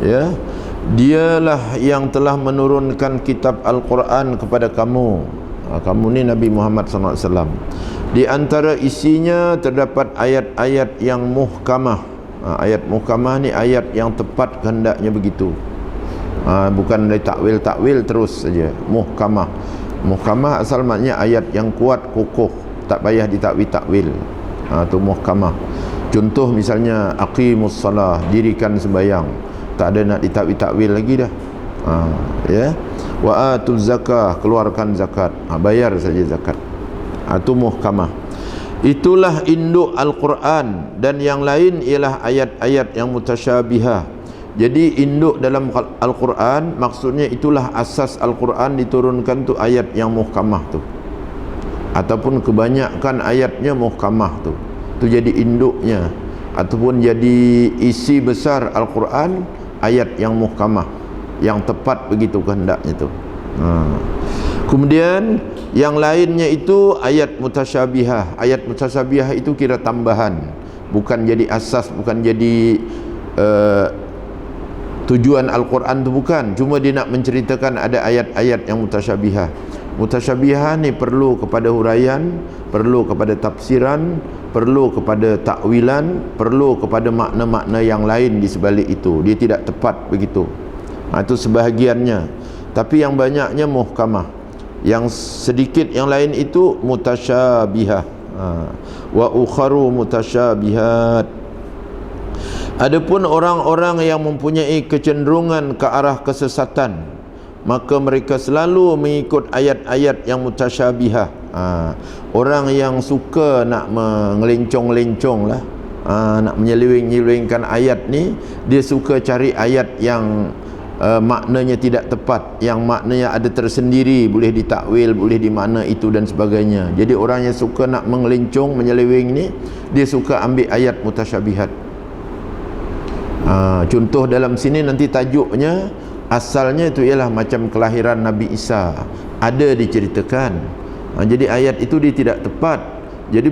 ya, dialah yang telah menurunkan kitab Al-Quran kepada kamu. Kamu ni Nabi Muhammad SAW. Di antara isinya terdapat ayat-ayat yang muhkamah. Ayat muhkamah ni ayat yang tepat kehendaknya begitu. Bukan dari takwil-takwil terus saja. Muhkamah. Muhkamah asal maknanya ayat yang kuat, kokoh, tak payah ditakwil-takwil. Tu muhkamah. Contoh misalnya aqimus salah, dirikan sembahyang, tak ada nak ditakwil-takwil lagi dah. Ya. Wa atuz zakah, keluarkan zakat, bayar saja zakat. Itu muhkamah. Itulah induk Al-Quran. Dan yang lain ialah ayat-ayat yang mutasyabihah. Jadi induk dalam Al-Quran maksudnya itulah asas Al-Quran diturunkan tu ayat yang muhkamah tu, ataupun kebanyakan ayatnya muhkamah tu. Tu jadi induknya, ataupun jadi isi besar Al-Quran, ayat yang muhkamah, yang tepat begitu kehendaknya tu. Kemudian yang lainnya itu ayat mutasyabihah. Ayat mutasyabihah itu kira tambahan, bukan jadi asas, bukan jadi tujuan Al-Quran tu, bukan. Cuma dia nak menceritakan ada ayat-ayat yang mutasyabihah. Mutasyabihah ni perlu kepada huraian, perlu kepada tafsiran, perlu kepada takwilan, perlu kepada makna-makna yang lain di sebalik itu. Dia tidak tepat begitu. Itu sebahagiannya. Tapi yang banyaknya muhkamah. Yang sedikit yang lain itu mutasyabihah. Wa ukharu mutasyabihat. Adapun orang-orang yang mempunyai kecenderungan ke arah kesesatan, maka mereka selalu mengikut ayat-ayat yang mutasyabihah. Orang yang suka nak mengelencong-lencong lah, nak menyeleweng-nyelewengkan ayat ni, dia suka cari ayat yang maknanya tidak tepat, yang maknanya ada tersendiri, boleh ditakwil, boleh dimakna itu dan sebagainya. Jadi orang yang suka nak mengelencong, menyeleweng ni, dia suka ambil ayat mutasyabihat. Contoh dalam sini nanti tajuknya, asalnya itu ialah macam kelahiran Nabi Isa, ada diceritakan. Jadi ayat itu dia tidak tepat, jadi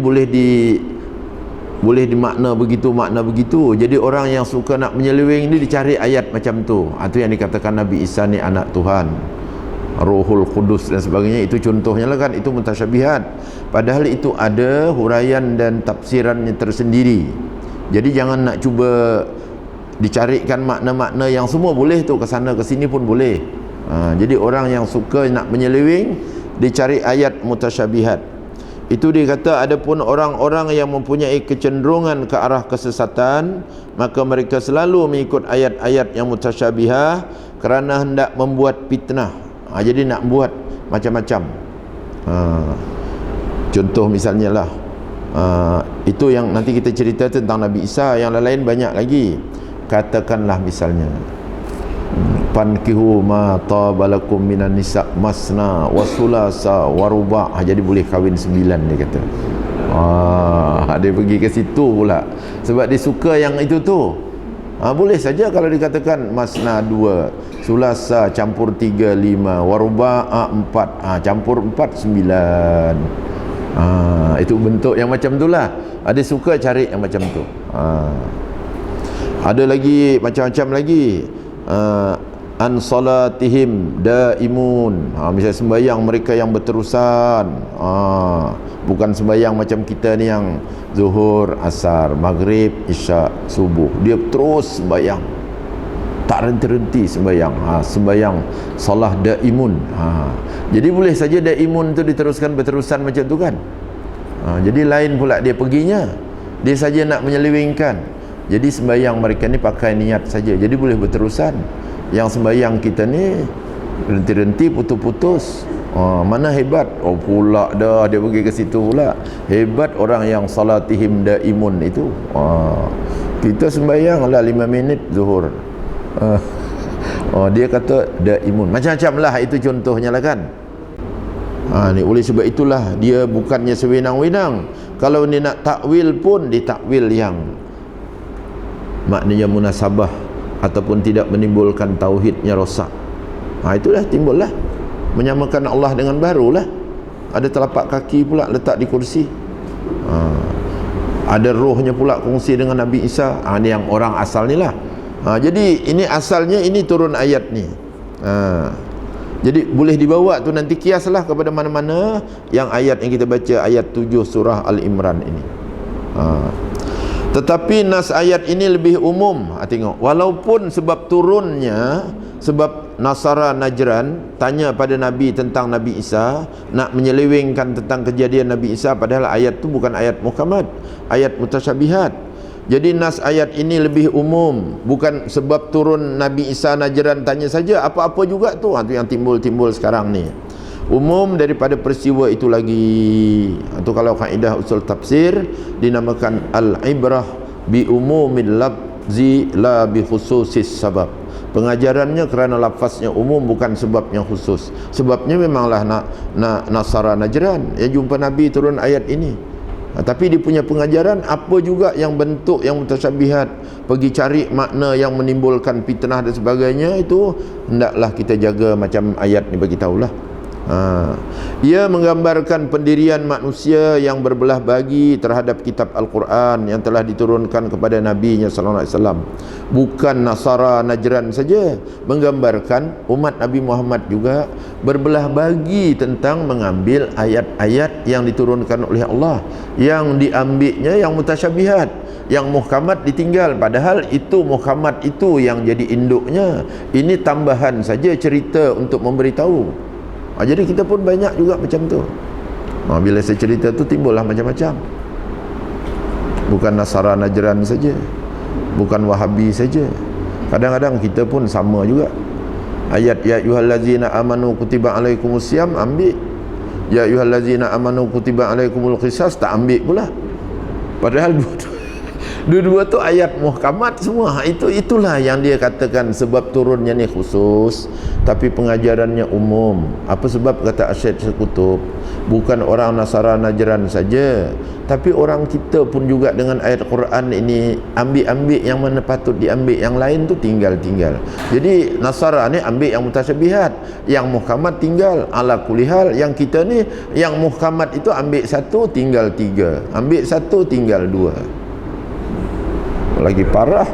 boleh dimakna begitu, makna begitu. Jadi orang yang suka nak menyeleweng ni dicari ayat macam tu. Itu yang dikatakan Nabi Isa ni anak Tuhan, Rohul Kudus dan sebagainya. Itu contohnya lah kan, itu mutasyabihat. Padahal itu ada huraian dan tafsirannya tersendiri. Jadi jangan nak cuba dicarikan makna-makna yang semua boleh tu, ke sana ke sini pun boleh. Jadi orang yang suka nak menyeleweng, dicari ayat mutasyabihat. Itu dia kata, adapun orang-orang yang mempunyai kecenderungan ke arah kesesatan, maka mereka selalu mengikut ayat-ayat yang mutasyabihah kerana hendak membuat fitnah. Jadi nak buat macam-macam. Contoh misalnya lah, itu yang nanti kita cerita tentang Nabi Isa. Yang lain banyak lagi. Katakanlah misalnya, pankihu ma tabalakum minan nisa masna wa sulasa wa ruba'. Jadi boleh kahwin 9, dia kata. Dia pergi ke situ pula sebab dia suka yang itu tu. Boleh saja kalau dikatakan masna 2, sulasa campur 3 5, wa ruba' 4, campur 4 9. Itu bentuk yang macam itulah. Dia suka cari yang macam tu. Ada lagi macam-macam lagi. An salatihim daimun. Misalnya sembahyang mereka yang berterusan. Bukan sembahyang macam kita ni yang zuhur, asar, maghrib, isyak, subuh. Dia terus sembahyang, tak henti-henti sembahyang. Sembahyang salah daimun. Jadi boleh saja daimun tu diteruskan berterusan macam tu kan. Jadi lain pula dia perginya, dia saja nak menyelewengkan. Jadi sembahyang mereka ni pakai niat saja, jadi boleh berterusan. Yang sembahyang kita ni henti-henti, putus-putus. Mana hebat? Pula dah dia pergi ke situ pula. Hebat orang yang salatihim daimun itu. Kita sembahyang lah 5 minit zuhur. Dia kata daimun. Macam-macam lah, itu contohnya lah kan. Ni oleh sebab itulah dia bukannya sewenang-wenang. Kalau ni nak takwil pun ditakwil yang maknanya munasabah ataupun tidak menimbulkan tauhidnya rosak. Itulah timbullah menyamakan Allah dengan barulah. Ada telapak kaki pula letak di kursi. Ada rohnya pula kongsi dengan Nabi Isa. Ni yang orang asal ni lah. Jadi ini asalnya ini turun ayat ni. Jadi boleh dibawa tu, nanti kiaslah kepada mana-mana yang ayat yang kita baca, ayat 7 surah Al-Imran ini. Tetapi nas ayat ini lebih umum. Tengok, walaupun sebab turunnya, sebab Nasara Najran tanya pada Nabi tentang Nabi Isa, nak menyelewengkan tentang kejadian Nabi Isa, padahal ayat tu bukan ayat muhkamat, ayat mutasyabihat. Jadi nas ayat ini lebih umum, bukan sebab turun Nabi Isa Najran tanya saja, apa-apa juga tu. Itu yang timbul-timbul sekarang ni. Umum daripada peristiwa itu lagi. Itu kalau kaedah usul tafsir dinamakan al-ibrah bi umumil lafzi la bi khususis sabab. Pengajarannya kerana lafaznya umum, bukan sebabnya khusus. Sebabnya memanglah Nasara Najran yang jumpa Nabi turun ayat ini. Tapi dia punya pengajaran apa juga yang bentuk yang mutasyabihat, pergi cari makna yang menimbulkan fitnah dan sebagainya, itu hendaklah kita jaga macam ayat ni bagi tahulah. Ia menggambarkan pendirian manusia yang berbelah bagi terhadap kitab Al-Quran yang telah diturunkan kepada Nabi-Nya sallallahu alaihi wasallam. Bukan Nasara Najran saja, menggambarkan umat Nabi Muhammad juga berbelah bagi tentang mengambil ayat-ayat yang diturunkan oleh Allah, yang diambilnya yang mutasyabihat, yang muhkamat ditinggal, padahal itu muhkamat itu yang jadi induknya. Ini tambahan saja cerita untuk memberitahu. Jadi kita pun banyak juga macam tu. Bila saya cerita tu timbullah macam-macam. Bukan Nasara Najran saja, bukan Wahabi saja. Kadang-kadang kita pun sama juga. Ayat ya ayyuhallazina amanu kutiba alaikumusiyam ambil, ya ayyuhallazina amanu kutiba alaikumul qisas tak ambil pula. Padahal dua-dua tu ayat muhkamat semua. Itulah yang dia katakan sebab turunnya ni khusus, tapi pengajarannya umum. Apa sebab kata Asyid Sekutub? Bukan orang Nasara Najran saja, tapi orang kita pun juga dengan ayat Quran ini ambil yang mana patut diambil, yang lain tu tinggal. Jadi Nasara ni ambil yang mutasyabihat, yang muhkamat tinggal. Ala kulihal, yang kita ni yang muhkamat itu ambil satu tinggal tiga, ambil satu tinggal dua. Lagi parah